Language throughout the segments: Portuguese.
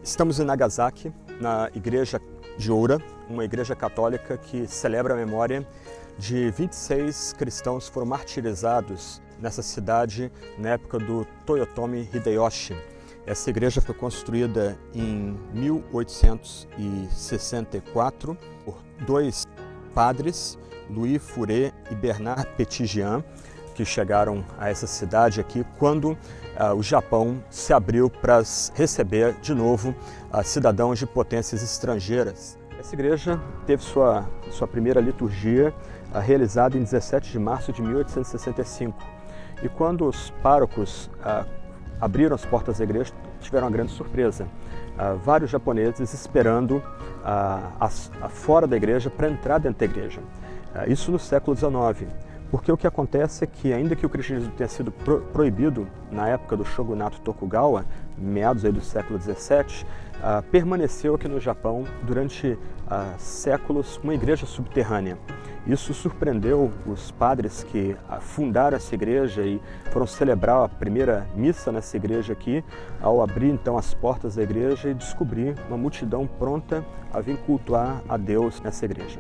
Estamos em Nagasaki, na Igreja de Oura, uma igreja católica que celebra a memória de 26 cristãos que foram martirizados nessa cidade na época do Toyotomi Hideyoshi. Essa igreja foi construída em 1864 por dois padres, Louis Furet e Bernard Petitjean, que chegaram a essa cidade aqui quando o Japão se abriu para receber de novo cidadãos de potências estrangeiras. Essa igreja teve sua primeira liturgia realizada em 17 de março de 1865. E quando os párocos abriram as portas da igreja, tiveram uma grande surpresa. Vários japoneses esperando fora da igreja para entrar dentro da igreja. Isso no século XIX. Porque o que acontece é que, ainda que o cristianismo tenha sido proibido na época do shogunato Tokugawa, meados do século XVII, permaneceu aqui no Japão durante séculos uma igreja subterrânea. Isso surpreendeu os padres que fundaram essa igreja e foram celebrar a primeira missa nessa igreja aqui, ao abrir então as portas da igreja e descobrir uma multidão pronta a vir cultuar a Deus nessa igreja.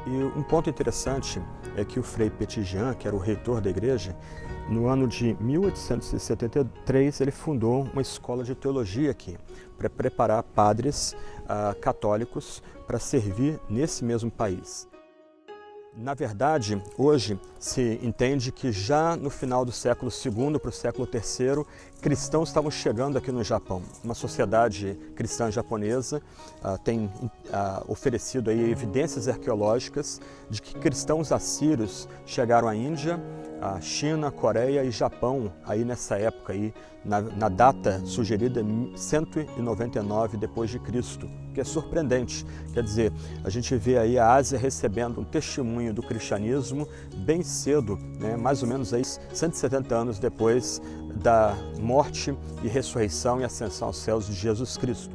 E um ponto interessante é que o Frei Petitjean, que era o reitor da igreja, no ano de 1873 ele fundou uma escola de teologia aqui, para preparar padres católicos para servir nesse mesmo país. Na verdade, hoje se entende que já no final do século II para o século III, cristãos estavam chegando aqui no Japão. Uma sociedade cristã japonesa tem oferecido aí evidências arqueológicas de que cristãos assírios chegaram à Índia, a China, Coreia e Japão aí nessa época aí, na data sugerida 199 depois de Cristo, que é surpreendente. Quer dizer, a gente vê aí a Ásia recebendo um testemunho do cristianismo bem cedo, né, mais ou menos aí 170 anos depois da morte e ressurreição e ascensão aos céus de Jesus Cristo.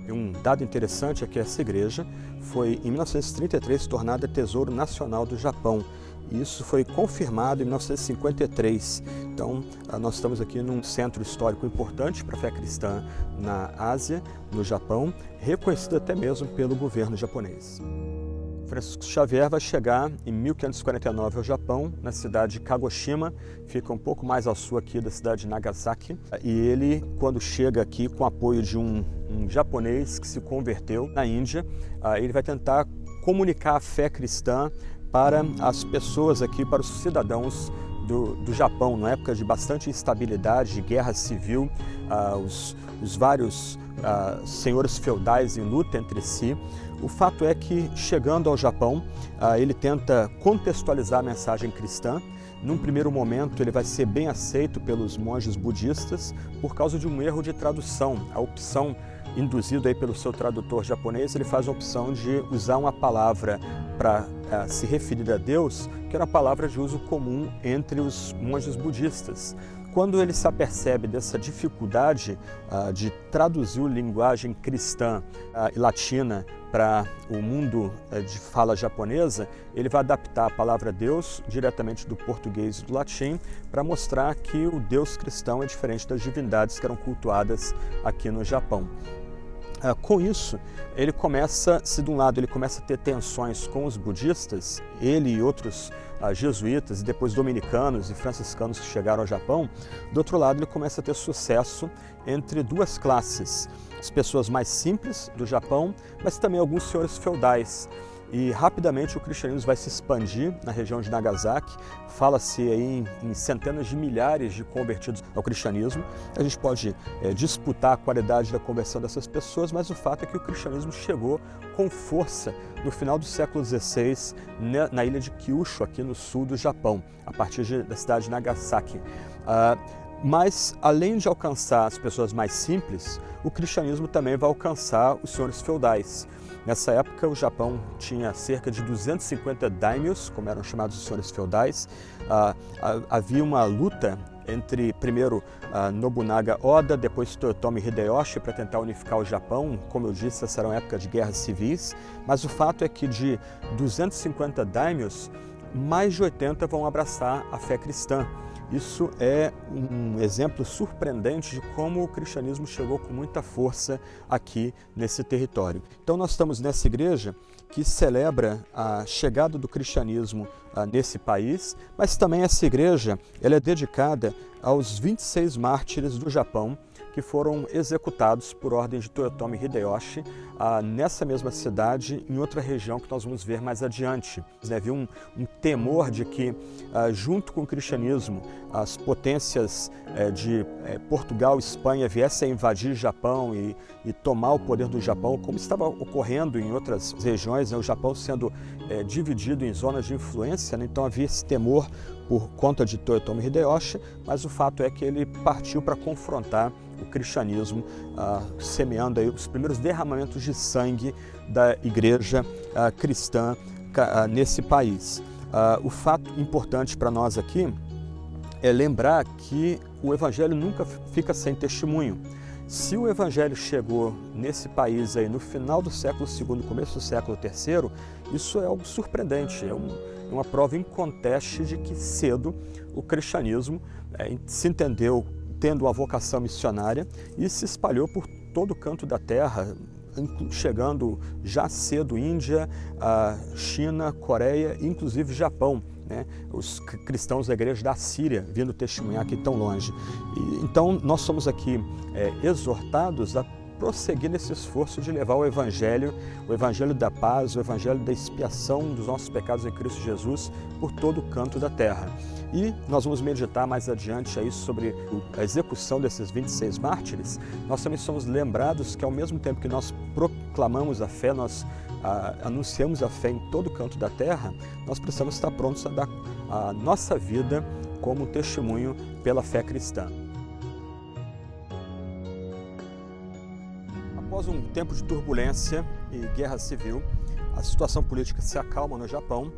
E um dado interessante é que essa igreja foi em 1933 tornada Tesouro Nacional do Japão. E isso foi confirmado em 1953. Então, nós estamos aqui num centro histórico importante para a fé cristã na Ásia, no Japão, reconhecido até mesmo pelo governo japonês. Francisco Xavier vai chegar em 1549 ao Japão, na cidade de Kagoshima, fica um pouco mais ao sul aqui da cidade de Nagasaki. E ele, quando chega aqui com o apoio de um japonês que se converteu na Índia, ele vai tentar comunicar a fé cristã para as pessoas aqui, para os cidadãos do Japão, numa época de bastante instabilidade, de guerra civil, os vários senhores feudais em luta entre si. O fato é que, chegando ao Japão, ele tenta contextualizar a mensagem cristã. Num primeiro momento, ele vai ser bem aceito pelos monges budistas por causa de um erro de tradução. A opção induzido aí pelo seu tradutor japonês, ele faz a opção de usar uma palavra para se referir a Deus, que era uma palavra de uso comum entre os monges budistas. Quando ele se apercebe dessa dificuldade de traduzir a linguagem cristã e latina para o mundo de fala japonesa, ele vai adaptar a palavra Deus diretamente do português e do latim para mostrar que o Deus cristão é diferente das divindades que eram cultuadas aqui no Japão. Com isso, ele começa, se de um lado ele começa a ter tensões com os budistas, ele e outros jesuítas, e depois dominicanos e franciscanos que chegaram ao Japão, do outro lado ele começa a ter sucesso entre duas classes, as pessoas mais simples do Japão, mas também alguns senhores feudais. E rapidamente o cristianismo vai se expandir na região de Nagasaki. Fala-se aí em centenas de milhares de convertidos ao cristianismo. A gente pode disputar a qualidade da conversão dessas pessoas, mas o fato é que o cristianismo chegou com força no final do século XVI na ilha de Kyushu, aqui no sul do Japão, a partir da cidade de Nagasaki. Mas, além de alcançar as pessoas mais simples, o cristianismo também vai alcançar os senhores feudais. Nessa época, o Japão tinha cerca de 250 daimyos, como eram chamados os senhores feudais. Havia uma luta entre, primeiro, Nobunaga Oda, depois Toyotomi Hideyoshi, para tentar unificar o Japão. Como eu disse, essa era uma época de guerras civis. Mas o fato é que de 250 daimyos, mais de 80 vão abraçar a fé cristã. Isso é um exemplo surpreendente de como o cristianismo chegou com muita força aqui nesse território. Então nós estamos nessa igreja que celebra a chegada do cristianismo nesse país, mas também essa igreja ela é dedicada aos 26 mártires do Japão que foram executados por ordem de Toyotomi Hideyoshi nessa mesma cidade, em outra região que nós vamos ver mais adiante. Havia um temor de que, junto com o cristianismo, as potências de Portugal e Espanha viessem a invadir o Japão e tomar o poder do Japão, como estava ocorrendo em outras regiões, o Japão sendo dividido em zonas de influência, então havia esse temor por conta de Toyotomi Hideyoshi, mas o fato é que ele partiu para confrontar o cristianismo, semeando aí os primeiros derramamentos de sangue da igreja cristã nesse país. O fato importante para nós aqui é lembrar que o evangelho nunca fica sem testemunho. Se o evangelho chegou nesse país aí no final do século II, começo do século III, isso é algo surpreendente, é uma prova inconteste de que cedo o cristianismo se entendeu tendo uma vocação missionária e se espalhou por todo o canto da terra, chegando já cedo Índia, China, Coreia e inclusive Japão, né? Os cristãos da igreja da Síria vindo testemunhar aqui tão longe. Então nós somos aqui exortados a prosseguir nesse esforço de levar o evangelho da paz, o evangelho da expiação dos nossos pecados em Cristo Jesus por todo o canto da terra. E nós vamos meditar mais adiante aí sobre a execução desses 26 mártires. Nós também somos lembrados que ao mesmo tempo que nós proclamamos a fé, nós anunciamos a fé em todo canto da terra, nós precisamos estar prontos a dar a nossa vida como testemunho pela fé cristã. Após um tempo de turbulência e guerra civil, a situação política se acalma no Japão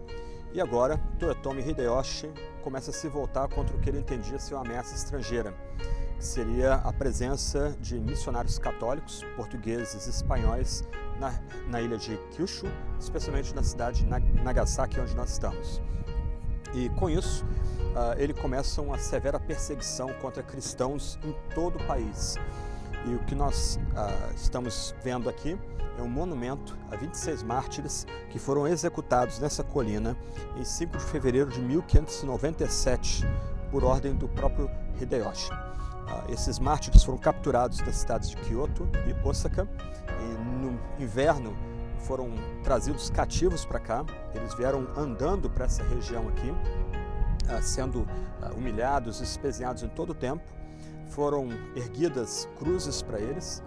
e agora Toyotomi Hideyoshi começa a se voltar contra o que ele entendia ser uma ameaça estrangeira, que seria a presença de missionários católicos, portugueses e espanhóis na ilha de Kyushu, especialmente na cidade de Nagasaki, onde nós estamos. E com isso, ele começa uma severa perseguição contra cristãos em todo o país. E o que nós estamos vendo aqui é um monumento a 26 mártires que foram executados nessa colina em 5 de fevereiro de 1597, por ordem do próprio Hideyoshi. Esses mártires foram capturados das cidades de Kyoto e Osaka e no inverno foram trazidos cativos para cá. Eles vieram andando para essa região aqui, sendo humilhados e espezinhados em todo o tempo. Foram erguidas cruzes para eles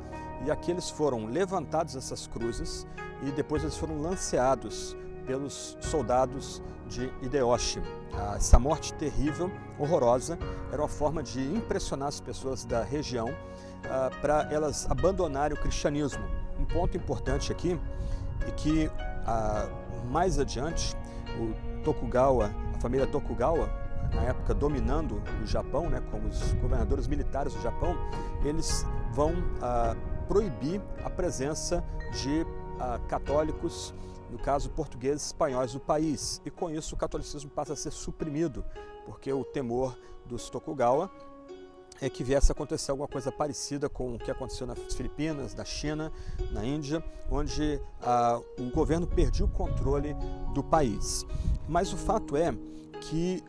e aqui eles foram levantados essas cruzes e depois eles foram lanceados pelos soldados de Hideyoshi. Essa morte terrível, horrorosa, era uma forma de impressionar as pessoas da região para elas abandonarem o cristianismo. Um ponto importante aqui é que mais adiante o Tokugawa, a família Tokugawa, na época dominando o Japão, né, como os governadores militares do Japão, eles vão proibir a presença de católicos, no caso portugueses e espanhóis no país. E com isso o catolicismo passa a ser suprimido, porque o temor dos Tokugawa é que viesse a acontecer alguma coisa parecida com o que aconteceu nas Filipinas, na China, na Índia, onde o governo perdia o controle do país. Mas o fato é que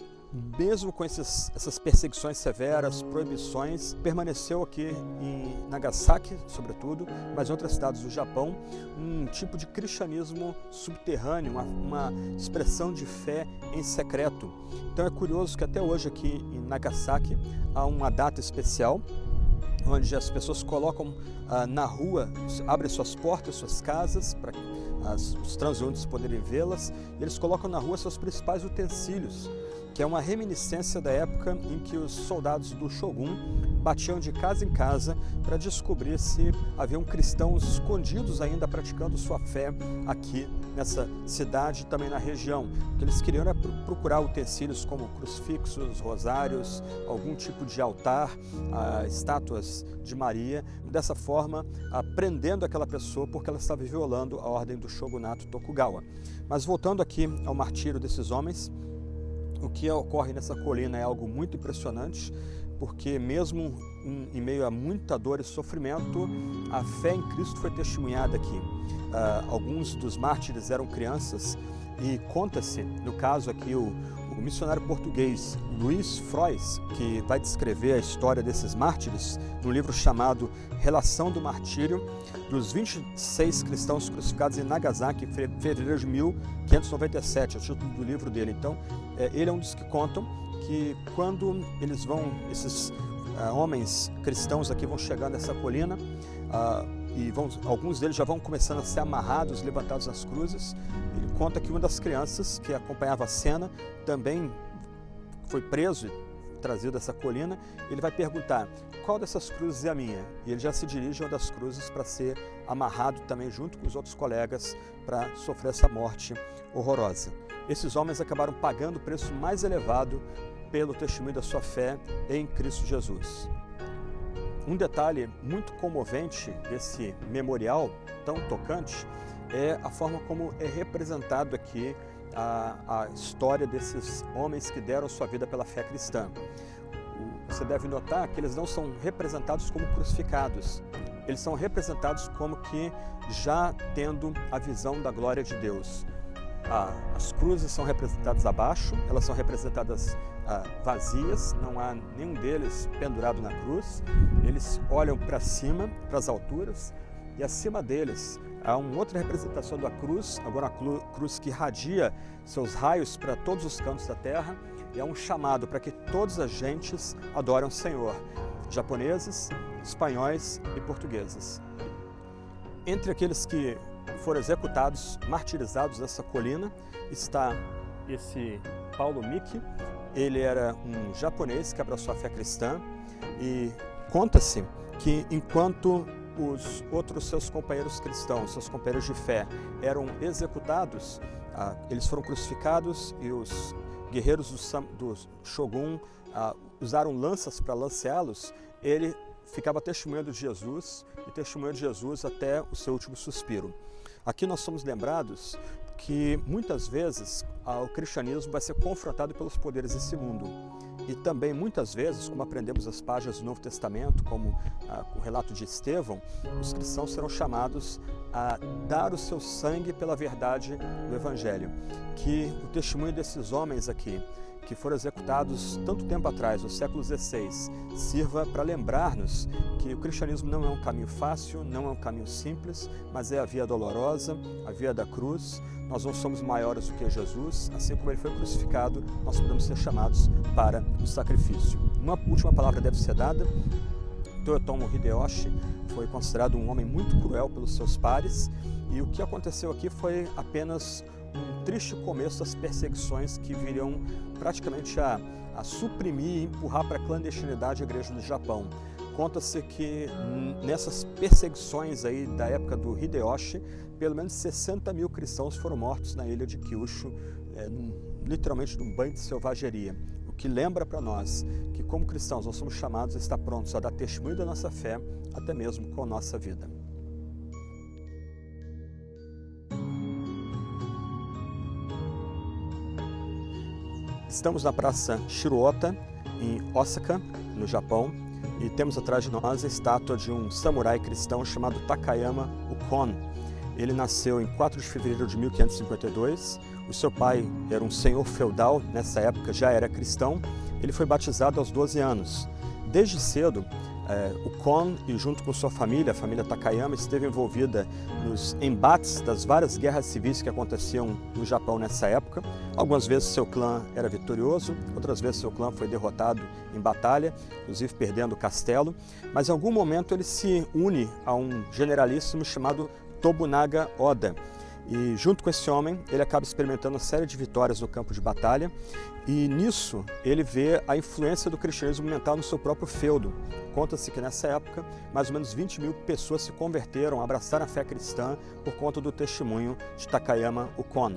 mesmo com essas perseguições severas, proibições, permaneceu aqui em Nagasaki, sobretudo, mas em outras cidades do Japão, um tipo de cristianismo subterrâneo, uma expressão de fé em secreto. Então é curioso que até hoje aqui em Nagasaki há uma data especial, onde as pessoas colocam na rua, abrem suas portas, suas casas, para os transeuntes poderem vê-las, e eles colocam na rua seus principais utensílios, que é uma reminiscência da época em que os soldados do Shogun batiam de casa em casa para descobrir se haviam cristãos escondidos ainda praticando sua fé aqui nessa cidade e também na região. O que eles queriam era procurar utensílios como crucifixos, rosários, algum tipo de altar, estátuas de Maria, dessa forma prendendo aquela pessoa porque ela estava violando a ordem do shogunato Tokugawa. Mas voltando aqui ao martírio desses homens, O que ocorre nessa colina é algo muito impressionante, porque mesmo em meio a muita dor e sofrimento, a fé em Cristo foi testemunhada aqui. Alguns dos mártires eram crianças e conta-se, no caso aqui, o missionário português Luís Frois, que vai descrever a história desses mártires no livro chamado Relação do Martírio, dos 26 cristãos crucificados em Nagasaki em fevereiro de 1597, é o título do livro dele. Então, ele é um dos que contam que quando esses homens cristãos aqui vão chegando nessa colina, alguns deles já vão começando a ser amarrados, levantados nas cruzes. Ele conta que uma das crianças que acompanhava a cena também foi preso e trazido dessa colina. Ele vai perguntar: qual dessas cruzes é a minha? E ele já se dirige a uma das cruzes para ser amarrado também junto com os outros colegas para sofrer essa morte horrorosa. Esses homens acabaram pagando o preço mais elevado pelo testemunho da sua fé em Cristo Jesus. Um detalhe muito comovente desse memorial tão tocante é a forma como é representado aqui a história desses homens que deram sua vida pela fé cristã. Você deve notar que eles não são representados como crucificados, eles são representados como que já tendo a visão da glória de Deus. As cruzes são representadas abaixo, elas são representadas vazias, não há nenhum deles pendurado na cruz. Eles olham para cima, para as alturas, e acima deles há uma outra representação da cruz, agora uma cruz que irradia seus raios para todos os cantos da terra, e é um chamado para que todas as gentes adorem o Senhor, japoneses, espanhóis e portugueses. Entre aqueles que foram executados, martirizados nessa colina, está esse Paulo Miki. Ele era um japonês que abraçou a fé cristã, e conta-se que enquanto os outros seus companheiros cristãos, seus companheiros de fé, eram executados, eles foram crucificados e os guerreiros do Shogun usaram lanças para lanceá-los. Ele ficava testemunhando de Jesus e testemunhando de Jesus até o seu último suspiro. Aqui nós somos lembrados que muitas vezes o cristianismo vai ser confrontado pelos poderes desse mundo. E também muitas vezes, como aprendemos nas páginas do Novo Testamento, como o relato de Estevão, os cristãos serão chamados a dar o seu sangue pela verdade do Evangelho. Que o testemunho desses homens aqui, que foram executados tanto tempo atrás, no século XVI, sirva para lembrar-nos que o cristianismo não é um caminho fácil, não é um caminho simples, mas é a via dolorosa, a via da cruz. Nós não somos maiores do que Jesus, assim como ele foi crucificado, nós podemos ser chamados para o sacrifício. Uma última palavra deve ser dada. Toyotomi Hideyoshi foi considerado um homem muito cruel pelos seus pares, e o que aconteceu aqui foi apenas um triste começo das perseguições que viriam praticamente a suprimir e empurrar para a clandestinidade a igreja do Japão. Conta-se que nessas perseguições aí da época do Hideyoshi, pelo menos 60 mil cristãos foram mortos na ilha de Kyushu, literalmente num banho de selvageria. O que lembra para nós que, como cristãos, nós somos chamados a estar prontos a dar testemunho da nossa fé, até mesmo com a nossa vida. Estamos na Praça Shiroota, em Osaka, no Japão, e temos atrás de nós a estátua de um samurai cristão chamado Takayama Ukon. Ele nasceu em 4 de fevereiro de 1552, o seu pai era um senhor feudal, nessa época já era cristão. Ele foi batizado aos 12 anos. Desde cedo, Ukon, e junto com sua família, a família Takayama, esteve envolvida nos embates das várias guerras civis que aconteciam no Japão nessa época. Algumas vezes seu clã era vitorioso, outras vezes seu clã foi derrotado em batalha, inclusive perdendo o castelo, mas em algum momento ele se une a um generalíssimo chamado Tobunaga Oda. E junto com esse homem, ele acaba experimentando uma série de vitórias no campo de batalha, e nisso ele vê a influência do cristianismo mental no seu próprio feudo. Conta-se que nessa época, mais ou menos 20 mil pessoas se converteram, abraçaram a fé cristã por conta do testemunho de Takayama Ukon.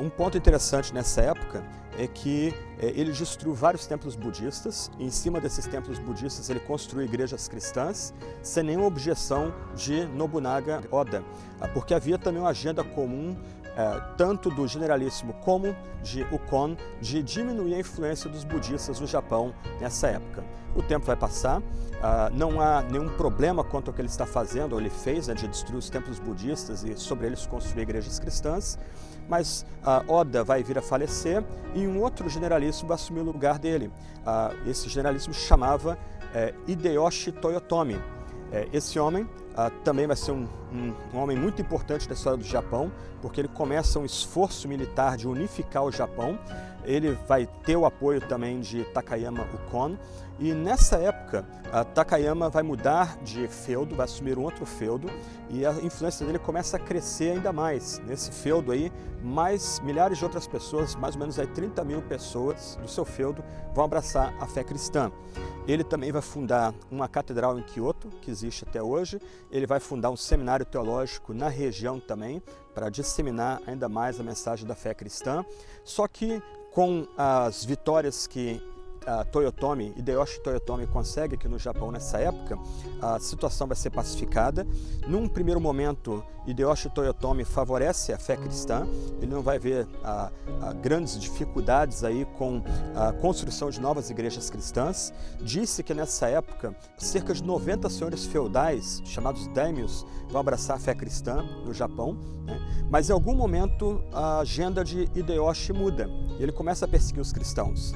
Um ponto interessante nessa época é que ele destruiu vários templos budistas, e em cima desses templos budistas ele construiu igrejas cristãs, sem nenhuma objeção de Nobunaga Oda, porque havia também uma agenda comum tanto do generalíssimo como de Ukon, de diminuir a influência dos budistas no Japão nessa época. O tempo vai passar, não há nenhum problema quanto ao que ele está fazendo, ou ele fez, né, de destruir os templos budistas e sobre eles construir igrejas cristãs, mas Oda vai vir a falecer e um outro generalíssimo vai assumir o lugar dele. Esse generalíssimo chamava Hideyoshi Toyotomi. Esse homem também vai ser um homem muito importante da história do Japão, porque ele começa um esforço militar de unificar o Japão. Ele vai ter o apoio também de Takayama Ukon, e nessa época Takayama vai mudar de feudo, vai assumir um outro feudo, e a influência dele começa a crescer ainda mais. Nesse feudo aí, mais milhares de outras pessoas, mais ou menos aí 30 mil pessoas do seu feudo vão abraçar a fé cristã. Ele também vai fundar uma catedral em Kyoto, que existe até hoje. Ele vai fundar um seminário teológico na região também, para disseminar ainda mais a mensagem da fé cristã. Só que com as vitórias que Hideyoshi Toyotomi consegue aqui no Japão nessa época, a situação vai ser pacificada. Num primeiro momento, Hideyoshi Toyotomi favorece a fé cristã, ele não vai ver grandes dificuldades aí com a construção de novas igrejas cristãs. Disse que nessa época, cerca de 90 senhores feudais, chamados daimyos, vão abraçar a fé cristã no Japão, né? Mas em algum momento a agenda de Hideyoshi muda e ele começa a perseguir os cristãos.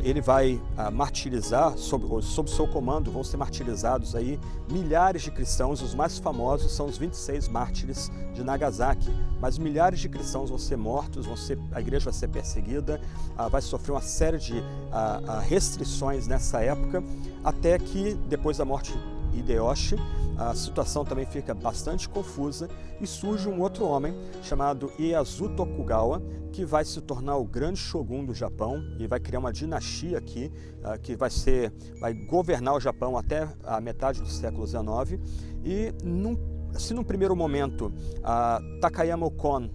Ele vai martirizar, sob seu comando vão ser martirizados aí milhares de cristãos. Os mais famosos são os 26 mártires de Nagasaki, mas milhares de cristãos vão ser mortos, a igreja vai ser perseguida, vai sofrer uma série de restrições nessa época, até que depois da morte de Hideyoshi, a situação também fica bastante confusa e surge um outro homem chamado Ieyasu Tokugawa, que vai se tornar o grande shogun do Japão e vai criar uma dinastia aqui que vai governar o Japão até a metade do século XIX. E se num primeiro momento Takayama Ukon,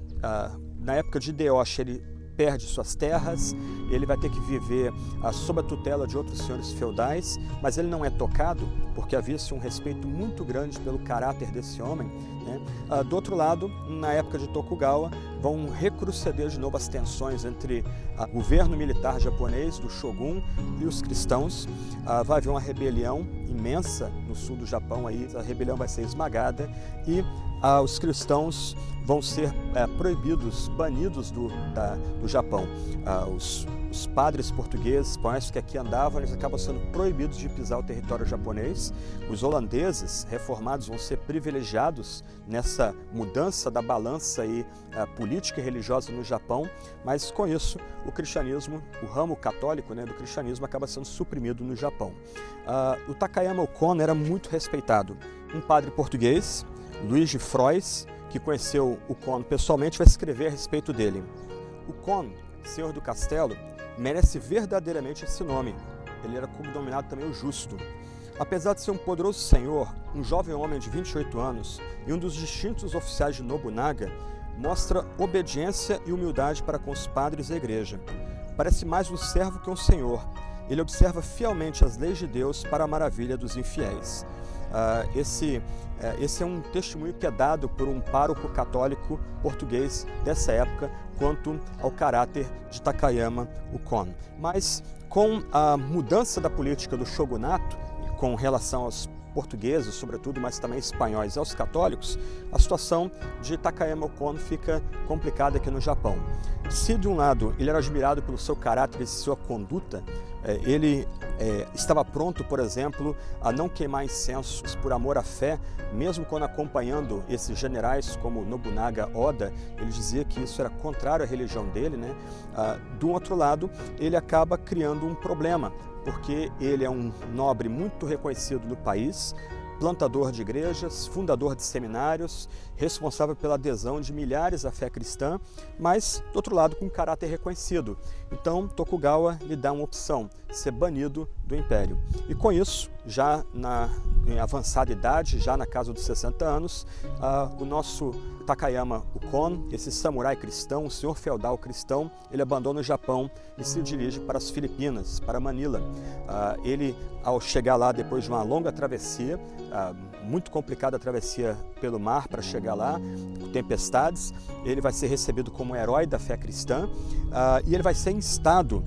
na época de Hideyoshi, ele perde suas terras, ele vai ter que viver sob a tutela de outros senhores feudais, mas ele não é tocado, porque havia-se um respeito muito grande pelo caráter desse homem, né? Do outro lado, na época de Tokugawa, vão recrudescer de novo as tensões entre o governo militar japonês, do shogun, e os cristãos. Vai haver uma rebelião imensa no sul do Japão, aí, a rebelião vai ser esmagada e os cristãos vão ser proibidos, banidos do Japão. Os padres portugueses, por mais que aqui andavam, eles acabam sendo proibidos de pisar o território japonês. Os holandeses reformados vão ser privilegiados nessa mudança da balança política e religiosa no Japão, mas com isso o cristianismo, o ramo católico, né, do cristianismo acaba sendo suprimido no Japão. O Takayama Ukon era muito respeitado. Um padre português, Luís de Frois, que conheceu Ukon pessoalmente, vai escrever a respeito dele. Ukon, Senhor do Castelo, merece verdadeiramente esse nome. Ele era cognominado também o Justo. Apesar de ser um poderoso senhor, um jovem homem de 28 anos e um dos distintos oficiais de Nobunaga, mostra obediência e humildade para com os padres da igreja. Parece mais um servo que um senhor. Ele observa fielmente as leis de Deus para a maravilha dos infiéis. Esse é um testemunho que é dado por um pároco católico português dessa época quanto ao caráter de Takayama Ukon. Mas com a mudança da política do shogunato, com relação aos portugueses, sobretudo, mas também espanhóis e aos católicos, a situação de Takayama Ukon fica complicada aqui no Japão. Se de um lado ele era admirado pelo seu caráter e sua conduta, ele estava pronto, por exemplo, a não queimar incensos por amor à fé, mesmo quando acompanhando esses generais como Nobunaga, Oda, ele dizia que isso era contrário à religião dele, né? Do outro lado, ele acaba criando um problema, porque ele é um nobre muito reconhecido no país, plantador de igrejas, fundador de seminários, responsável pela adesão de milhares à fé cristã, mas, do outro lado, com caráter reconhecido. Então, Tokugawa lhe dá uma opção, ser banido do império. E com isso, já em avançada idade, já na casa dos 60 anos, o nosso Takayama Ukon, esse samurai cristão, um senhor feudal cristão, ele abandona o Japão e se dirige para as Filipinas, para Manila. Ele, ao chegar lá depois de uma longa travessia, muito complicada a travessia pelo mar para chegar lá, tempestades. Ele vai ser recebido como herói da fé cristã e ele vai ser instado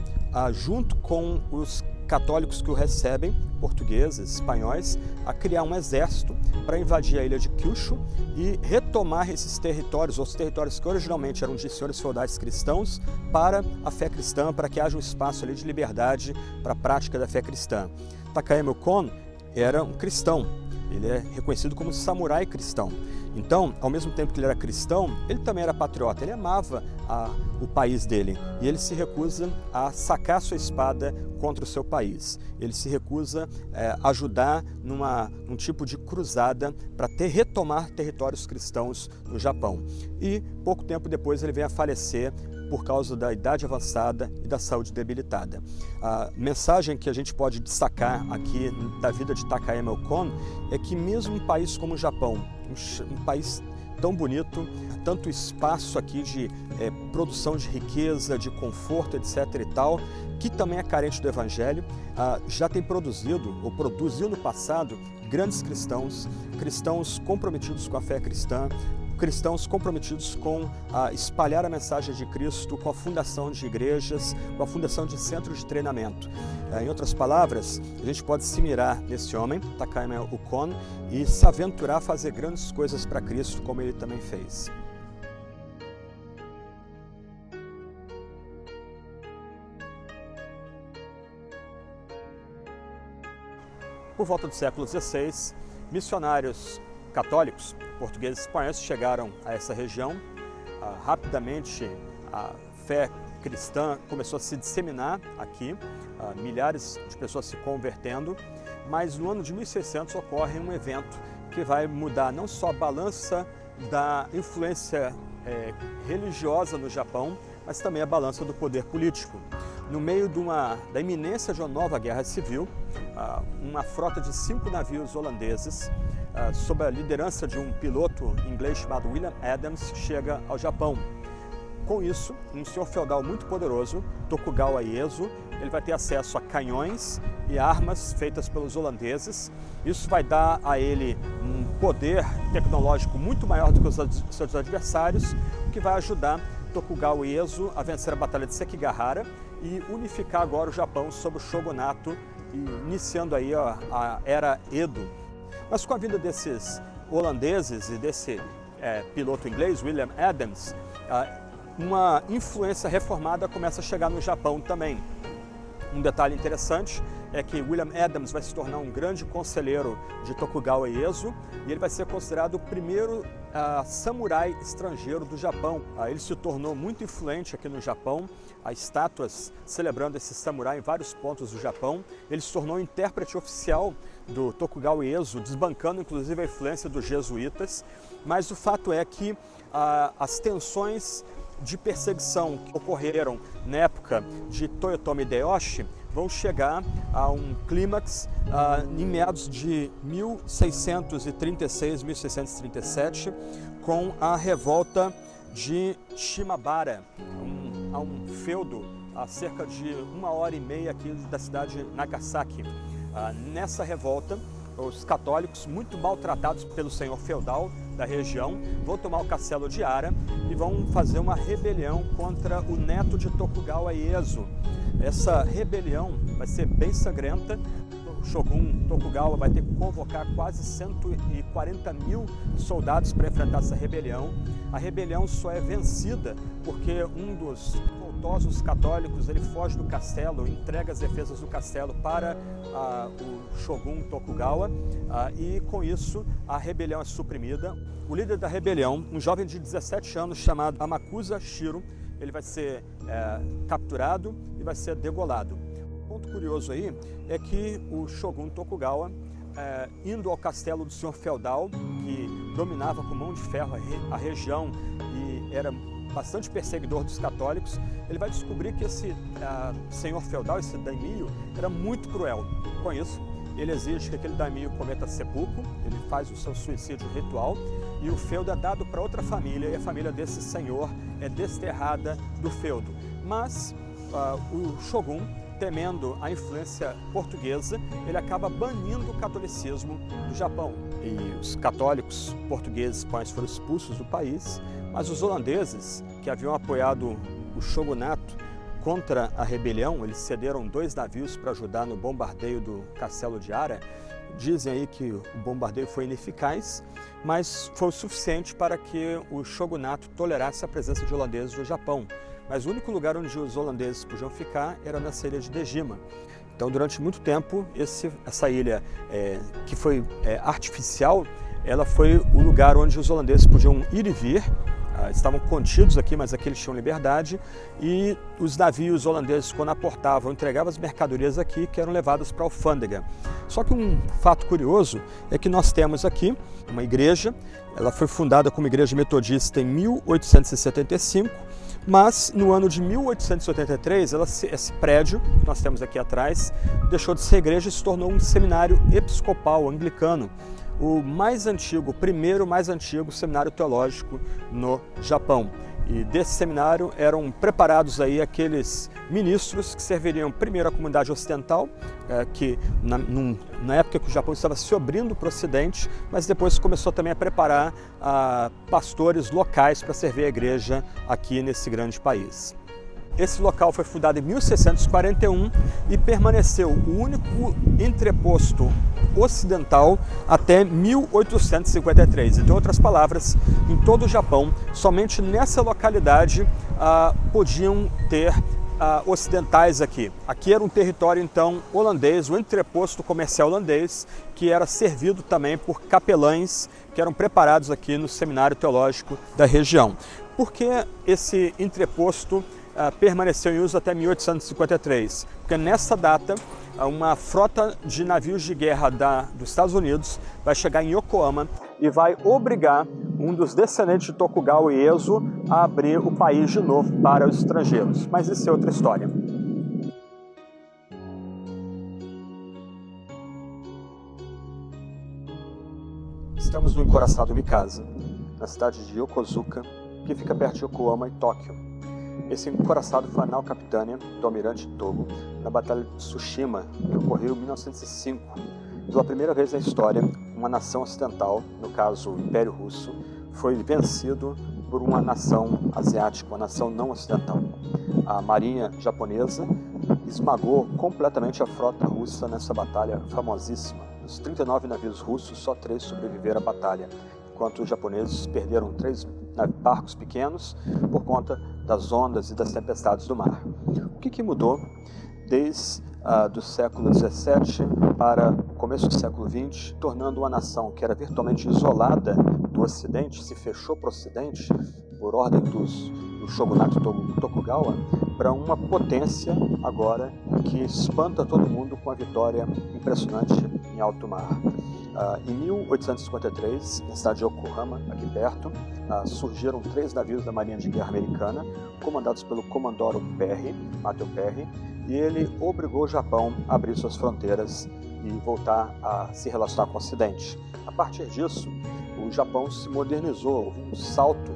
junto com os católicos que o recebem, portugueses, espanhóis, a criar um exército para invadir a ilha de Kyushu e retomar esses territórios, os territórios que originalmente eram de senhores feudais cristãos, para a fé cristã, para que haja um espaço ali de liberdade para a prática da fé cristã. Takayama Ukon era um cristão, ele é reconhecido como samurai cristão. Então, ao mesmo tempo que ele era cristão, ele também era patriota, ele amava o país dele e ele se recusa a sacar sua espada contra o seu país. Ele se recusa a ajudar num tipo de cruzada para retomar territórios cristãos no Japão. E pouco tempo depois ele vem a falecer por causa da idade avançada e da saúde debilitada. A mensagem que a gente pode destacar aqui da vida de Takayama Ukon é que mesmo um país como o Japão, um país tão bonito, tanto espaço aqui de produção de riqueza, de conforto, etc. e tal, que também é carente do Evangelho, já tem produzido, ou produziu no passado, grandes cristãos, cristãos comprometidos com a fé cristã, cristãos comprometidos com espalhar a mensagem de Cristo, com a fundação de igrejas, com a fundação de centros de treinamento. Em outras palavras, a gente pode se mirar nesse homem, Takayama Ukon, e se aventurar a fazer grandes coisas para Cristo, como ele também fez. Por volta do século XVI, missionários católicos, portugueses e espanhóis chegaram a essa região. Rapidamente a fé cristã começou a se disseminar aqui, milhares de pessoas se convertendo, mas no ano de 1600 ocorre um evento que vai mudar não só a balança da influência religiosa no Japão, mas também a balança do poder político. No meio da iminência de uma nova guerra civil, uma frota de 5 navios holandeses, sob a liderança de um piloto inglês chamado William Adams, chega ao Japão. Com isso, um senhor feudal muito poderoso, Tokugawa Ieyasu, ele vai ter acesso a canhões e armas feitas pelos holandeses. Isso vai dar a ele um poder tecnológico muito maior do que os seus adversários, o que vai ajudar Tokugawa Ieyasu a vencer a Batalha de Sekigahara e unificar agora o Japão sob o shogunato, iniciando aí a era Edo. Mas com a vinda desses holandeses e desse piloto inglês, William Adams, uma influência reformada começa a chegar no Japão também. Um detalhe interessante é que William Adams vai se tornar um grande conselheiro de Tokugawa Ieyasu e ele vai ser considerado o primeiro samurai estrangeiro do Japão. Ele se tornou muito influente aqui no Japão, há estátuas celebrando esse samurai em vários pontos do Japão. Ele se tornou intérprete oficial do Tokugawa Ieyasu, desbancando inclusive a influência dos jesuítas, mas o fato é que as tensões de perseguição que ocorreram na época de Toyotomi Hideyoshi vão chegar a um clímax em meados de 1636, 1637, com a revolta de Shimabara, um feudo a cerca de 1h30 aqui da cidade de Nagasaki. Nessa revolta, os católicos, muito maltratados pelo senhor feudal da região, vão tomar o castelo de Ara e vão fazer uma rebelião contra o neto de Tokugawa Ieyasu. Essa rebelião vai ser bem sangrenta. O Shogun Tokugawa vai ter que convocar quase 140 mil soldados para enfrentar essa rebelião. A rebelião só é vencida porque um dos revoltosos católicos ele foge do castelo, entrega as defesas do castelo para o Shogun Tokugawa e com isso a rebelião é suprimida. O líder da rebelião, um jovem de 17 anos chamado Amakusa Shiro, ele vai ser capturado e vai ser degolado. O ponto curioso aí é que o Shogun Tokugawa, indo ao castelo do senhor feudal, que dominava com mão de ferro a região e era bastante perseguidor dos católicos, ele vai descobrir que esse senhor feudal, esse daimyo, era muito cruel. Com isso, ele exige que aquele daimyo cometa seppuku, ele faz o seu suicídio ritual e o feudo é dado para outra família e a família desse senhor é desterrada do feudo. Mas o Shogun temendo a influência portuguesa, ele acaba banindo o catolicismo do Japão. E os católicos portugueses e espanhóis foram expulsos do país, mas os holandeses, que haviam apoiado o shogunato contra a rebelião, eles cederam 2 navios para ajudar no bombardeio do Castelo de Ara. Dizem aí que o bombardeio foi ineficaz, mas foi o suficiente para que o shogunato tolerasse a presença de holandeses no Japão. Mas o único lugar onde os holandeses podiam ficar era nessa ilha de Dejima. Então, durante muito tempo, essa ilha que foi artificial, ela foi o lugar onde os holandeses podiam ir e vir. Estavam contidos aqui, mas aqui eles tinham liberdade, e os navios holandeses, quando aportavam, entregavam as mercadorias aqui, que eram levadas para a alfândega. Só que um fato curioso é que nós temos aqui uma igreja. Ela foi fundada como igreja metodista em 1875, mas no ano de 1883, esse prédio que nós temos aqui atrás deixou de ser igreja e se tornou um seminário episcopal anglicano, o mais antigo, o primeiro mais antigo seminário teológico no Japão. E desse seminário eram preparados aí aqueles ministros que serviriam primeiro à comunidade ocidental, que na época que o Japão estava se abrindo para o Ocidente, mas depois começou também a preparar pastores locais para servir a igreja aqui nesse grande país. Esse local foi fundado em 1641 e permaneceu o único entreposto ocidental até 1853. Em outras palavras, em todo o Japão, somente nessa localidade podiam ter ocidentais aqui. Aqui era um território, então, holandês, o entreposto comercial holandês, que era servido também por capelães que eram preparados aqui no seminário teológico da região. Por que esse entreposto permaneceu em uso até 1853, porque nessa data uma frota de navios de guerra dos Estados Unidos vai chegar em Yokohama e vai obrigar um dos descendentes de Tokugawa Ieyasu a abrir o país de novo para os estrangeiros. Mas isso é outra história. Estamos no encoraçado Mikasa, na cidade de Yokozuka, que fica perto de Yokohama e Tóquio. Esse encoraçado foi a nau capitânia do almirante Togo na Batalha de Tsushima, que ocorreu em 1905. Pela primeira vez na história, uma nação ocidental, no caso o Império Russo, foi vencido por uma nação asiática, uma nação não ocidental. A marinha japonesa esmagou completamente a frota russa nessa batalha famosíssima. Dos 39 navios russos, só 3 sobreviveram à batalha, enquanto os japoneses perderam 3 barcos pequenos por conta das ondas e das tempestades do mar. O que mudou desde do século XVII para o começo do século XX, tornando uma nação que era virtualmente isolada do Ocidente, se fechou para o Ocidente por ordem do shogunato Tokugawa, para uma potência agora que espanta todo mundo com a vitória impressionante em alto mar. Em 1853, na cidade de Yokohama, aqui perto, surgiram 3 navios da Marinha de Guerra Americana, comandados pelo Comandoro Perry, Matthew Perry, e ele obrigou o Japão a abrir suas fronteiras e voltar a se relacionar com o Ocidente. A partir disso, o Japão se modernizou, houve um salto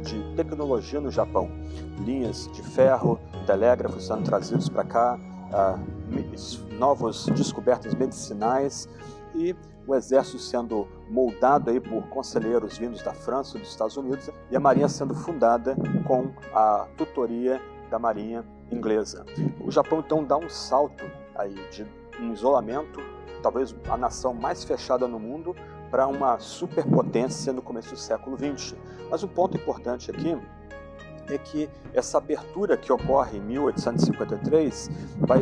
de tecnologia no Japão. Linhas de ferro, telégrafos sendo trazidos para cá, novas descobertas medicinais e o exército sendo moldado aí por conselheiros vindos da França e dos Estados Unidos, e a marinha sendo fundada com a tutoria da marinha inglesa. O Japão então dá um salto aí de um isolamento, talvez a nação mais fechada no mundo, para uma superpotência no começo do século XX. Mas um ponto importante aqui é que essa abertura que ocorre em 1853 vai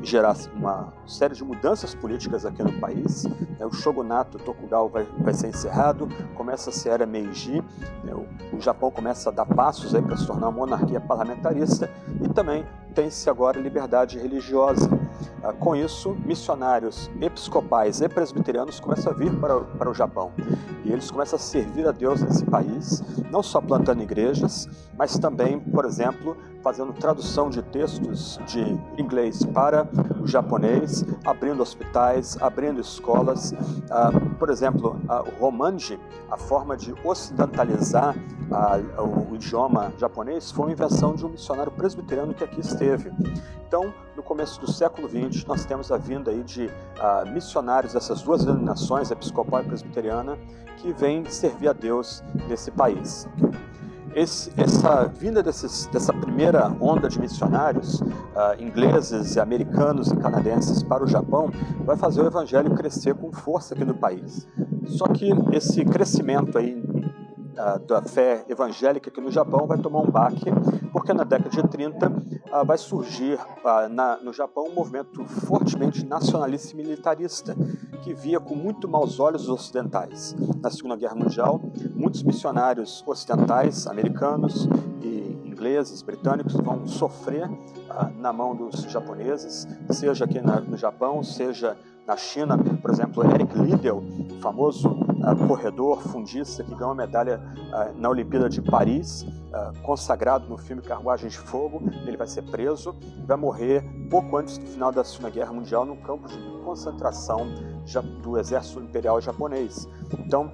gerar uma série de mudanças políticas aqui no país. O shogunato Tokugawa vai ser encerrado, começa a era Meiji, o Japão começa a dar passos para se tornar uma monarquia parlamentarista, e também tem-se agora liberdade religiosa. Com isso, missionários episcopais e presbiterianos começam a vir para o Japão. E eles começam a servir a Deus nesse país, não só plantando igrejas, mas também, por exemplo, fazendo tradução de textos de inglês para o japonês, abrindo hospitais, abrindo escolas. Por exemplo, o Romanji, a forma de ocidentalizar o idioma japonês, foi uma invenção de um missionário presbiteriano que aqui esteve. Então, começo do século XX, nós temos a vinda aí de missionários dessas duas denominações, episcopal e presbiteriana, que vêm servir a Deus nesse país. Essa vinda dessa primeira onda de missionários, ingleses, americanos e canadenses para o Japão, vai fazer o evangelho crescer com força aqui no país. Só que esse crescimento aí da fé evangélica aqui no Japão vai tomar um baque, porque na década de 30 vai surgir no Japão um movimento fortemente nacionalista e militarista, que via com muito maus olhos os ocidentais. Na Segunda Guerra Mundial, muitos missionários ocidentais, americanos e ingleses, britânicos, vão sofrer na mão dos japoneses, seja aqui no Japão, seja na China. Por exemplo, Eric Liddell, famoso corredor, fundista, que ganhou a medalha na Olimpíada de Paris, consagrado no filme Carruagem de Fogo. Ele vai ser preso e vai morrer pouco antes do final da Segunda Guerra Mundial num campo de concentração do exército imperial japonês. Então,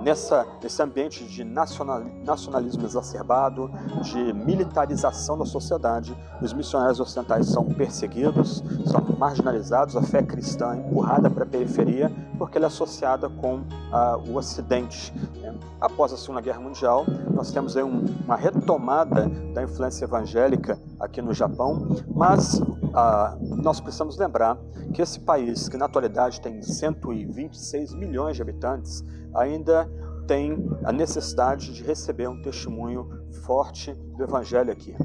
nesse ambiente de nacionalismo exacerbado, de militarização da sociedade, os missionários ocidentais são perseguidos, são marginalizados, a fé cristã é empurrada para a periferia, porque ela é associada com o Ocidente. Após a Segunda Guerra Mundial, nós temos aí uma retomada da influência evangélica aqui no Japão, mas nós precisamos lembrar que esse país, que na atualidade tem 126 milhões de habitantes, ainda tem a necessidade de receber um testemunho forte do Evangelho aqui.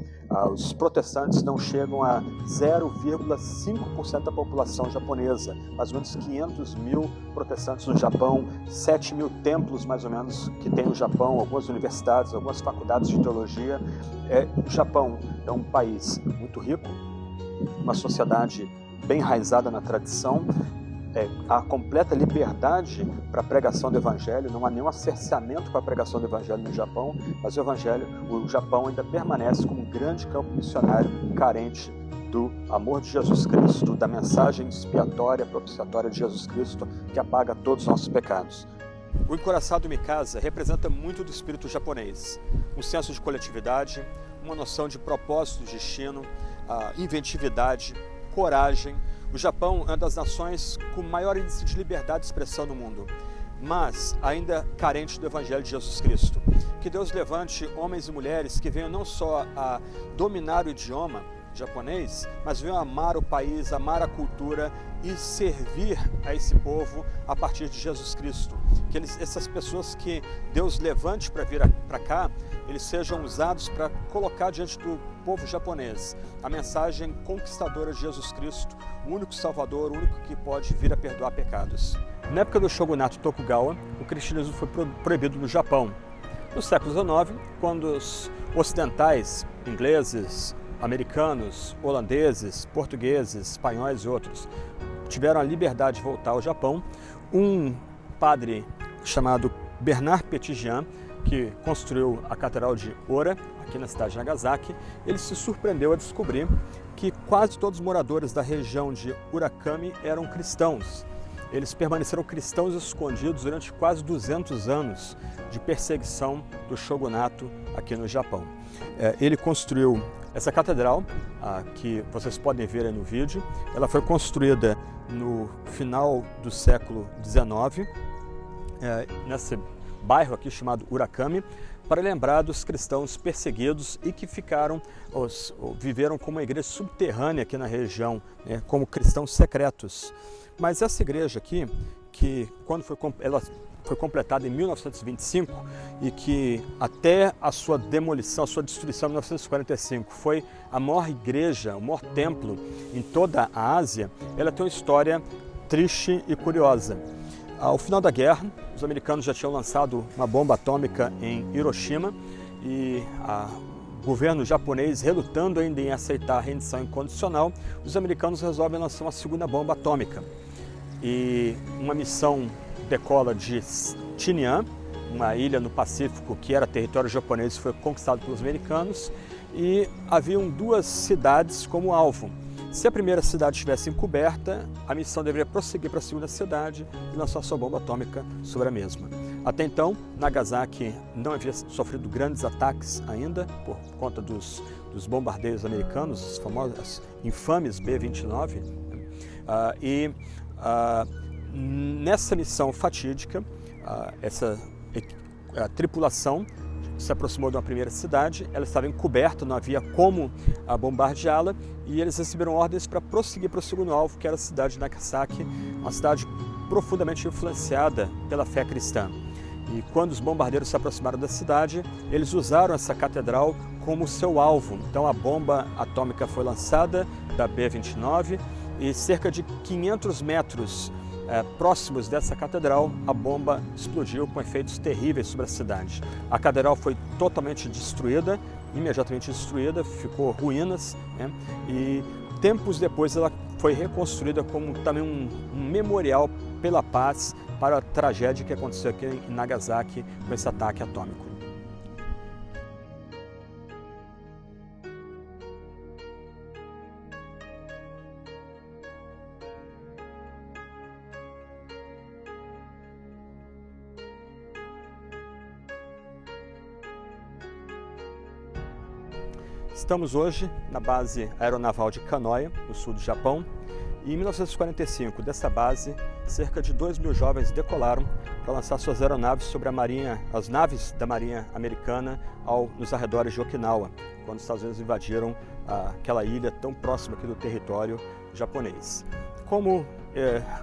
Os protestantes não chegam a 0,5% da população japonesa, mais ou menos 500 mil protestantes no Japão, 7 mil templos mais ou menos que tem no Japão, algumas universidades, algumas faculdades de teologia. O Japão é um país muito rico, uma sociedade bem enraizada na tradição, há completa liberdade para a pregação do Evangelho, não há nenhum cerceamento para a pregação do Evangelho no Japão, mas o Japão ainda permanece como um grande campo missionário carente do amor de Jesus Cristo, da mensagem expiatória, propiciatória de Jesus Cristo, que apaga todos os nossos pecados. O encoraçado Mikasa representa muito do espírito japonês, um senso de coletividade, uma noção de propósito, destino, inventividade, coragem. O Japão é uma das nações com maior índice de liberdade de expressão no mundo, mas ainda carente do Evangelho de Jesus Cristo. Que Deus levante homens e mulheres que venham não só a dominar o idioma japonês, mas venham a amar o país, amar a cultura e servir a esse povo a partir de Jesus Cristo. Que essas pessoas que Deus levante para vir para cá, eles sejam usados para colocar diante do povo japonês a mensagem conquistadora de Jesus Cristo, o único Salvador, o único que pode vir a perdoar pecados. Na época do shogunato Tokugawa, o cristianismo foi proibido no Japão. No século XIX, quando os ocidentais, ingleses, americanos, holandeses, portugueses, espanhóis e outros tiveram a liberdade de voltar ao Japão, um padre chamado Bernard Petitjean, que construiu a Catedral de Ora, aqui na cidade de Nagasaki, ele se surpreendeu a descobrir que quase todos os moradores da região de Urakami eram cristãos. Eles permaneceram cristãos escondidos durante quase 200 anos de perseguição do shogunato aqui no Japão. Ele construiu essa catedral, que vocês podem ver aí no vídeo. Ela foi construída no final do século XIX, nesse bairro aqui chamado Urakami, para lembrar dos cristãos perseguidos e que viveram como uma igreja subterrânea aqui na região, como cristãos secretos. Mas essa igreja aqui, que ela foi completada em 1925 e que até a sua demolição, a sua destruição em 1945 foi a maior igreja, o maior templo em toda a Ásia, ela tem uma história triste e curiosa. Ao final da guerra, os americanos já tinham lançado uma bomba atômica em Hiroshima e o governo japonês, relutando ainda em aceitar a rendição incondicional, os americanos resolvem lançar uma segunda bomba atômica. E uma missão decola de Tinian, uma ilha no Pacífico que era território japonês e foi conquistado pelos americanos, e haviam duas cidades como alvo. Se a primeira cidade estivesse encoberta, a missão deveria prosseguir para a segunda cidade e lançar sua bomba atômica sobre a mesma. Até então, Nagasaki não havia sofrido grandes ataques ainda por conta dos bombardeios americanos, os famosos infames B-29. Nessa missão fatídica, a tripulação se aproximou de uma primeira cidade, ela estava encoberta, não havia como bombardeá-la, e eles receberam ordens para prosseguir para o segundo alvo, que era a cidade de Nagasaki, uma cidade profundamente influenciada pela fé cristã. E quando os bombardeiros se aproximaram da cidade, eles usaram essa catedral como seu alvo. Então a bomba atômica foi lançada da B-29 e cerca de 500 metros próximos dessa catedral, a bomba explodiu com efeitos terríveis sobre a cidade. A catedral foi totalmente destruída, imediatamente destruída, ficou ruínas, né? E tempos depois ela foi reconstruída como também um memorial pela paz para a tragédia que aconteceu aqui em Nagasaki com esse ataque atômico. Estamos hoje na base aeronaval de Kanoya, no sul do Japão, e em 1945, dessa base, cerca de 2.000 jovens decolaram para lançar suas aeronaves sobre as naves da Marinha Americana nos arredores de Okinawa, quando os Estados Unidos invadiram aquela ilha tão próxima aqui do território japonês. Como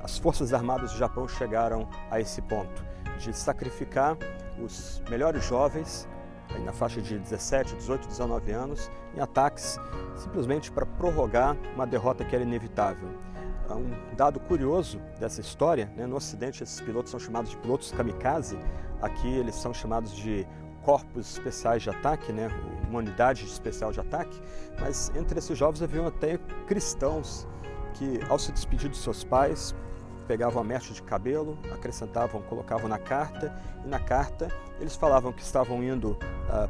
as Forças Armadas do Japão chegaram a esse ponto de sacrificar os melhores jovens, aí na faixa de 17, 18, 19 anos, em ataques simplesmente para prorrogar uma derrota que era inevitável. Um dado curioso dessa história, né, no Ocidente esses pilotos são chamados de pilotos kamikaze, aqui eles são chamados de corpos especiais de ataque, né, uma unidade especial de ataque, mas entre esses jovens haviam até cristãos que, ao se despedir dos seus pais, pegavam a mecha de cabelo, acrescentavam, colocavam na carta, e na carta eles falavam que estavam indo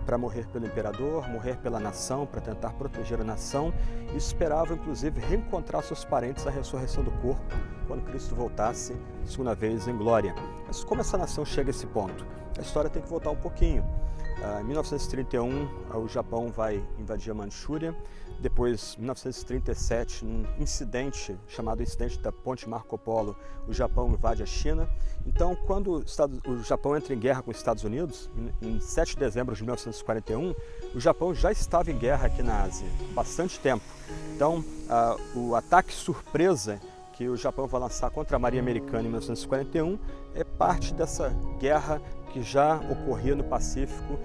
para morrer pelo imperador, morrer pela nação, para tentar proteger a nação, e esperavam inclusive reencontrar seus parentes à ressurreição do corpo, quando Cristo voltasse segunda vez em glória. Mas como essa nação chega a esse ponto? A história tem que voltar um pouquinho. Em 1931, o Japão vai invadir a Manchúria. Depois, em 1937, num incidente chamado Incidente da Ponte Marco Polo, o Japão invade a China. Então, quando o Japão entra em guerra com os Estados Unidos, em 7 de dezembro de 1941, o Japão já estava em guerra aqui na Ásia há bastante tempo. Então, o ataque surpresa que o Japão vai lançar contra a Marinha Americana em 1941 é parte dessa guerra que já ocorria no Pacífico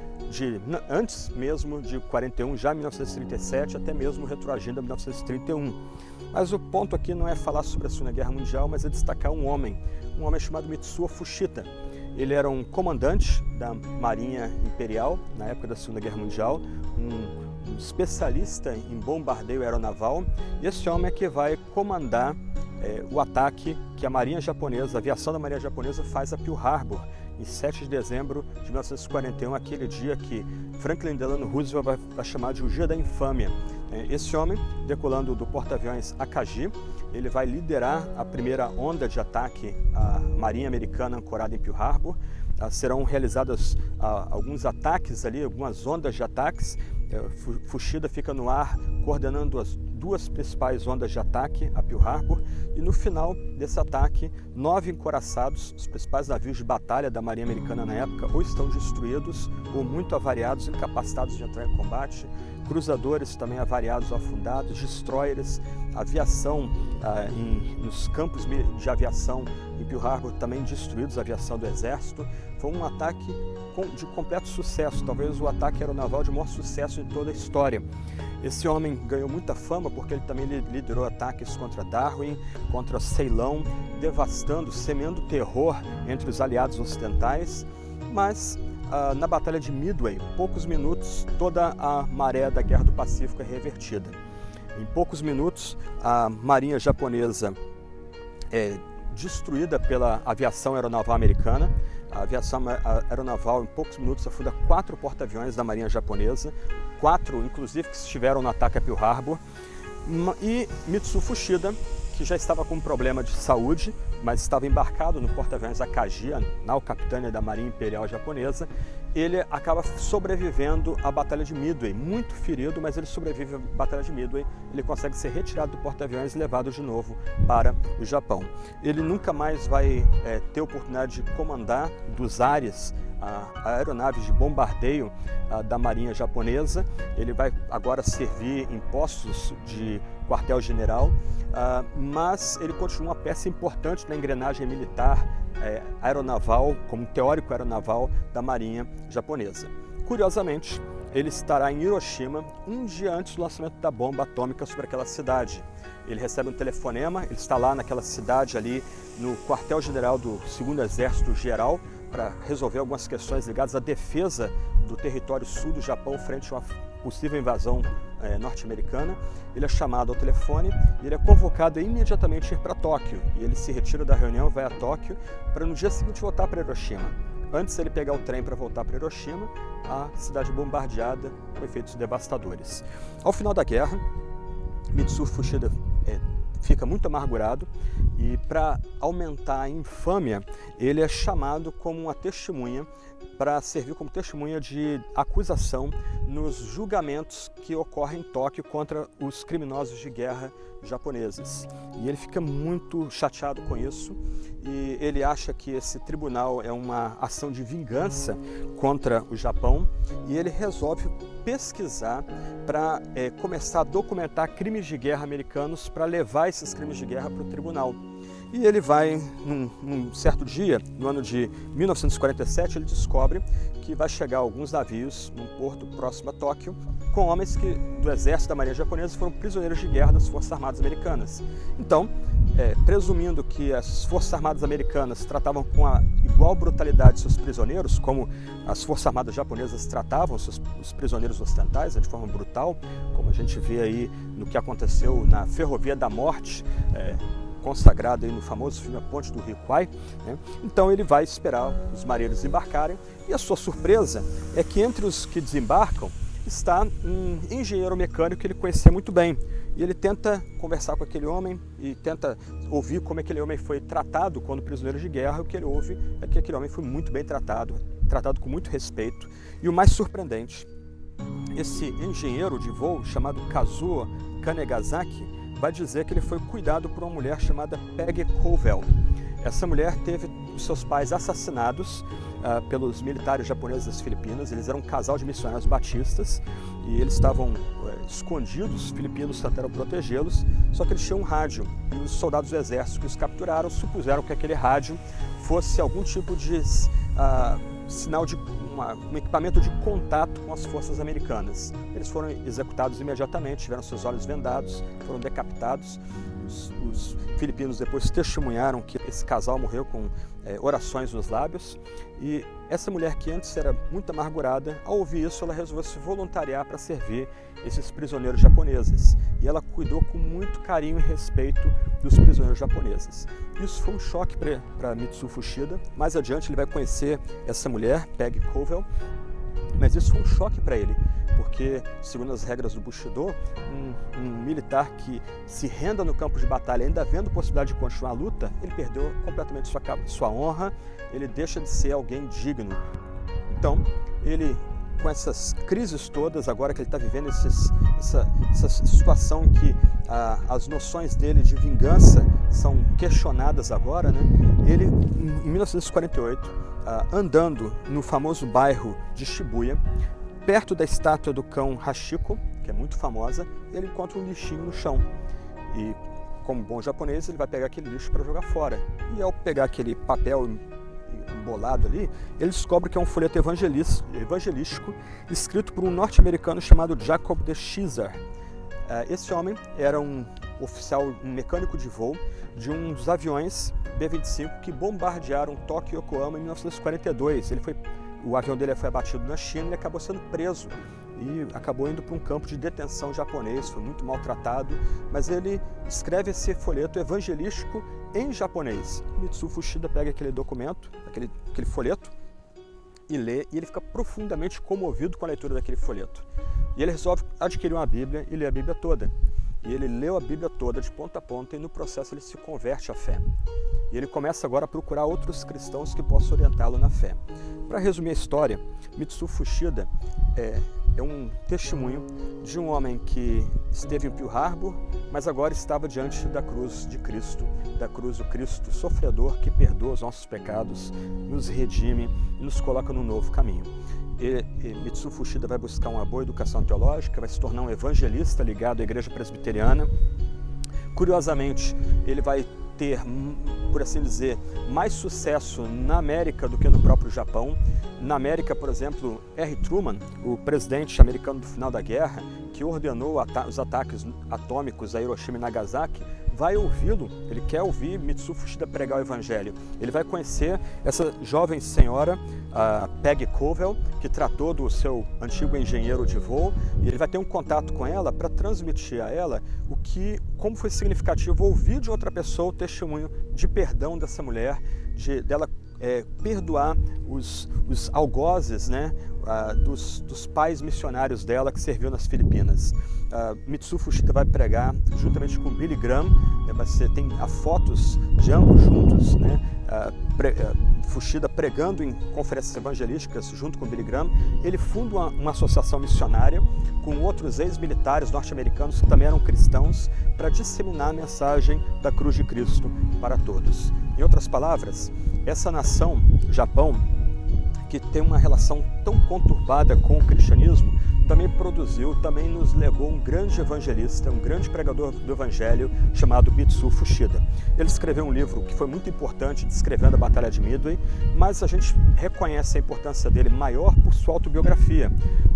antes mesmo de 41, já em 1937, até mesmo retroagindo a 1931. Mas o ponto aqui não é falar sobre a Segunda Guerra Mundial, mas é destacar um homem chamado Mitsuo Fuchida. Ele era um comandante da Marinha Imperial na época da Segunda Guerra Mundial, um especialista em bombardeio aeronaval, e esse homem é que vai comandar o ataque que a Marinha Japonesa, a aviação da Marinha Japonesa faz a Pearl Harbor, em 7 de dezembro de 1941, aquele dia que Franklin Delano Roosevelt vai chamar de o Dia da Infâmia. Esse homem, decolando do porta-aviões Akagi, ele vai liderar a primeira onda de ataque à Marinha Americana ancorada em Pearl Harbor. Serão realizados alguns ataques ali, algumas ondas de ataques. Fuchida fica no ar coordenando as duas principais ondas de ataque a Pearl Harbor, e no final desse ataque, 9 encoraçados, os principais navios de batalha da Marinha Americana na época, ou estão destruídos ou muito avariados, incapacitados de entrar em combate, cruzadores também avariados ou afundados, destroyers, aviação nos campos de aviação em Pearl Harbor também destruídos, a aviação do exército. Foi um ataque de completo sucesso, talvez o ataque aeronaval de maior sucesso em toda a história. Esse homem ganhou muita fama porque ele também liderou ataques contra Darwin, contra Ceilão, devastando, semeando terror entre os aliados ocidentais, mas na Batalha de Midway, poucos minutos, toda a maré da Guerra do Pacífico é revertida. Em poucos minutos, a Marinha Japonesa é destruída pela aviação aeronaval americana. A aviação aeronaval, em poucos minutos, afunda 4 porta-aviões da Marinha Japonesa, 4, inclusive, que estiveram no ataque a Pearl Harbor. E Mitsuo Fuchida que já estava com um problema de saúde, mas estava embarcado no porta-aviões Akagi, a nau capitânia da Marinha Imperial Japonesa. Ele acaba sobrevivendo à Batalha de Midway, muito ferido, mas ele sobrevive à Batalha de Midway. Ele consegue ser retirado do porta-aviões e levado de novo para o Japão. Ele nunca mais vai ter oportunidade de comandar dos ares aeronaves de bombardeio da Marinha Japonesa. Ele vai agora servir em postos de quartel-general, mas ele continua uma peça importante na engrenagem militar aeronaval, como teórico aeronaval da Marinha Japonesa. Curiosamente, ele estará em Hiroshima um dia antes do lançamento da bomba atômica sobre aquela cidade. Ele recebe um telefonema, ele está lá naquela cidade ali no quartel-general do 2º Exército Geral para resolver algumas questões ligadas à defesa do território sul do Japão frente a uma possível invasão norte-americana. Ele é chamado ao telefone e ele é convocado a imediatamente ir para Tóquio. E ele se retira da reunião, vai a Tóquio para no dia seguinte voltar para Hiroshima. Antes de ele pegar o trem para voltar para Hiroshima, a cidade bombardeada com efeitos devastadores. Ao final da guerra, Mitsuo Fuchida fica muito amargurado e, para aumentar a infâmia, ele é chamado como uma testemunha para servir como testemunha de acusação nos julgamentos que ocorrem em Tóquio contra os criminosos de guerra japoneses. E ele fica muito chateado com isso e ele acha que esse tribunal é uma ação de vingança contra o Japão e ele resolve pesquisar para começar a documentar crimes de guerra americanos para levar esses crimes de guerra para o tribunal. E ele vai, num certo dia, no ano de 1947, ele descobre que vai chegar alguns navios num porto próximo a Tóquio com homens do exército da Marinha Japonesa foram prisioneiros de guerra das Forças Armadas Americanas. Então, presumindo que as Forças Armadas Americanas tratavam com a igual brutalidade seus prisioneiros, como as Forças Armadas Japonesas tratavam os prisioneiros ocidentais, de forma brutal, como a gente vê aí no que aconteceu na Ferrovia da Morte, consagrado aí no famoso filme A Ponte do Rio Kwai, né? Então ele vai esperar os marinheiros embarcarem e a sua surpresa é que entre os que desembarcam está um engenheiro mecânico que ele conhecia muito bem. E ele tenta conversar com aquele homem e tenta ouvir como aquele homem foi tratado quando prisioneiro de guerra. O que ele ouve é que aquele homem foi muito bem tratado com muito respeito. E o mais surpreendente, esse engenheiro de voo chamado Kazuo Kanegasaki vai dizer que ele foi cuidado por uma mulher chamada Peggy Covell. Essa mulher teve os seus pais assassinados pelos militares japoneses das Filipinas. Eles eram um casal de missionários batistas e eles estavam escondidos, os filipinos tentaram protegê-los, só que eles tinham um rádio e os soldados do exército que os capturaram supuseram que aquele rádio fosse algum tipo de sinal de um equipamento de contato com as forças americanas. Eles foram executados imediatamente, tiveram seus olhos vendados, foram decapitados. Os filipinos depois testemunharam que esse casal morreu com orações nos lábios. E essa mulher, que antes era muito amargurada, ao ouvir isso, ela resolveu se voluntariar para servir esses prisioneiros japoneses. E ela cuidou com muito carinho e respeito dos prisioneiros japoneses. Isso foi um choque para Mitsuo Fuchida. Mais adiante ele vai conhecer essa mulher, Peggy Covell, mas isso foi um choque para ele, porque, segundo as regras do Bushido, um militar que se renda no campo de batalha, ainda havendo possibilidade de continuar a luta, ele perdeu completamente sua honra, ele deixa de ser alguém digno. Então, ele, com essas crises todas, agora que ele está vivendo essa situação que as noções dele de vingança são questionadas agora, né? Ele, em 1948, andando no famoso bairro de Shibuya, perto da estátua do cão Hachiko, que é muito famosa, ele encontra um lixinho no chão. E, como bom japonês, ele vai pegar aquele lixo para jogar fora. E ao pegar aquele papel embolado ali, ele descobre que é um folheto evangelístico escrito por um norte-americano chamado Jacob de Schizar. Esse homem era um oficial, um mecânico de voo de um dos aviões B-25 que bombardearam Tóquio e Yokohama em 1942. O avião dele foi abatido na China e ele acabou sendo preso e acabou indo para um campo de detenção japonês, foi muito maltratado, mas ele escreve esse folheto evangelístico em japonês. Mitsuo Fuchida pega aquele documento, aquele folheto, e lê, e ele fica profundamente comovido com a leitura daquele folheto. E ele resolve adquirir uma Bíblia e ler a Bíblia toda. e ele leu a Bíblia toda de ponta a ponta e no processo ele se converte à fé. E ele começa agora a procurar outros cristãos que possam orientá-lo na fé. Para resumir a história, Mitsu Fuchida é um testemunho de um homem que esteve em Pearl Harbor, mas agora estava diante da cruz de Cristo, da cruz do Cristo sofredor que perdoa os nossos pecados, nos redime e nos coloca num novo caminho. Mitsu Fuchida vai buscar uma boa educação teológica, vai se tornar um evangelista ligado à igreja presbiteriana. Curiosamente, ele vai ter, por assim dizer, mais sucesso na América do que no próprio Japão. Na América, por exemplo, R. Truman, o presidente americano do final da guerra, que ordenou os ataques atômicos a Hiroshima e Nagasaki, vai ouvi-lo, ele quer ouvir Mitsu Fuchida pregar o evangelho. Ele vai conhecer essa jovem senhora, a Peggy Covell, que tratou do seu antigo engenheiro de voo, e ele vai ter um contato com ela para transmitir a ela como foi significativo ouvir de outra pessoa o testemunho de perdão dessa mulher, dela perdoar os algozes, né, dos pais missionários dela que serviu nas Filipinas. Mitsu Fuchida vai pregar juntamente com Billy Graham, tem fotos de ambos juntos, né, Fuchida pregando em conferências evangelísticas junto com Billy Graham. Ele funda uma associação missionária com outros ex-militares norte-americanos que também eram cristãos para disseminar a mensagem da cruz de Cristo para todos. Em outras palavras, essa nação, Japão, que tem uma relação tão conturbada com o cristianismo, também nos legou um grande evangelista, um grande pregador do evangelho chamado Mitsu Fuchida. Ele escreveu um livro que foi muito importante descrevendo a Batalha de Midway, mas a gente reconhece a importância dele maior por sua autobiografia,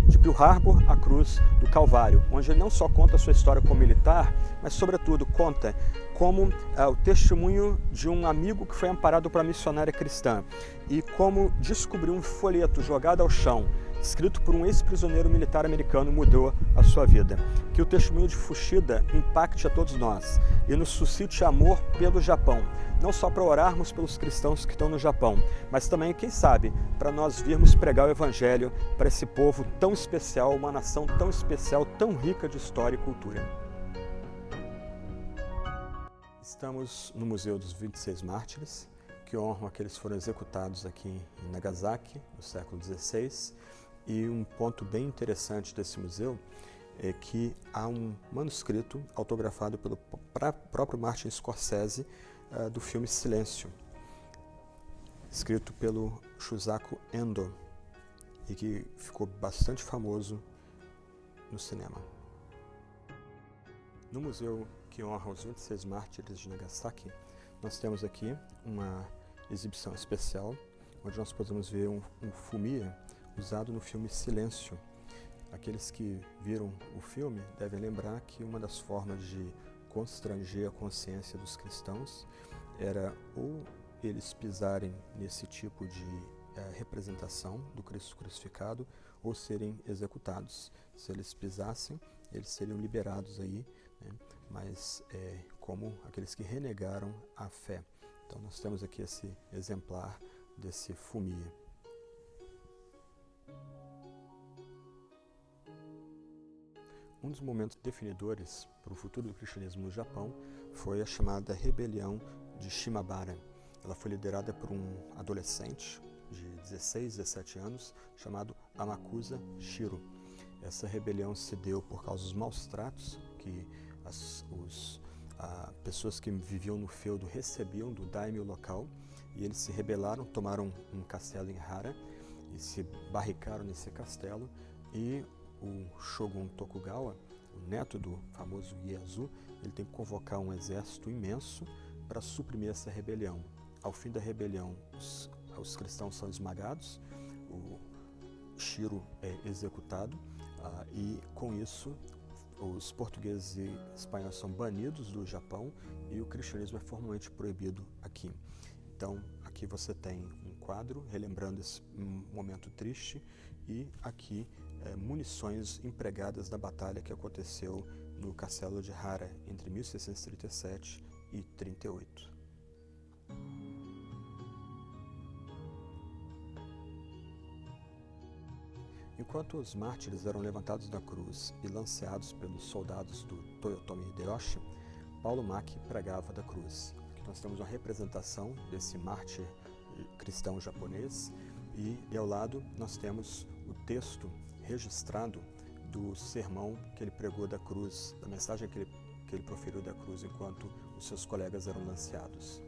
de Pearl Harbor à Cruz do Calvário, onde ele não só conta a sua história como militar, mas sobretudo conta como o testemunho de um amigo que foi amparado por uma missionária cristã e como descobriu um folheto jogado ao chão, escrito por um ex-prisioneiro militar americano, mudou a sua vida. Que o testemunho de Fuchida impacte a todos nós e nos suscite amor pelo Japão, não só para orarmos pelos cristãos que estão no Japão, mas também, quem sabe, para nós virmos pregar o Evangelho para esse povo tão especial, uma nação tão especial, tão rica de história e cultura. Estamos no Museu dos 26 Mártires, que honram aqueles que foram executados aqui em Nagasaki, no século XVI. E um ponto bem interessante desse museu é que há um manuscrito autografado pelo próprio Martin Scorsese do filme Silêncio, escrito pelo Shusaku Endo e que ficou bastante famoso no cinema. No museu que honra os 26 mártires de Nagasaki, nós temos aqui uma exibição especial, onde nós podemos ver um fumiya usado no filme Silêncio. Aqueles que viram o filme devem lembrar que uma das formas de constranger a consciência dos cristãos era ou eles pisarem nesse tipo de representação do Cristo crucificado ou serem executados. Se eles pisassem, eles seriam liberados aí, né? Mas como aqueles que renegaram a fé. Então nós temos aqui esse exemplar desse fumiya. Um dos momentos definidores para o futuro do cristianismo no Japão foi a chamada Rebelião de Shimabara. Ela foi liderada por um adolescente de 16, 17 anos chamado Amakusa Shiro. Essa rebelião se deu por causa dos maus tratos que as pessoas que viviam no feudo recebiam do daimyo local, e eles se rebelaram, tomaram um castelo em Hara e se barricaram nesse castelo, e o Shogun Tokugawa, o neto do famoso Ieyasu, ele tem que convocar um exército imenso para suprimir essa rebelião. Ao fim da rebelião, os cristãos são esmagados, o Shiro é executado, e com isso os portugueses e espanhóis são banidos do Japão e o cristianismo é formalmente proibido aqui. Então aqui você tem um quadro relembrando esse momento triste e aqui munições empregadas na batalha que aconteceu no castelo de Hara entre 1637 e 38. Enquanto os mártires eram levantados da cruz e lanceados pelos soldados do Toyotomi Hideyoshi, Paulo Maki pregava da cruz. Aqui nós temos uma representação desse mártir cristão japonês e ao lado nós temos o texto registrado do sermão que ele pregou da cruz, da mensagem que ele proferiu da cruz enquanto os seus colegas eram lanceados.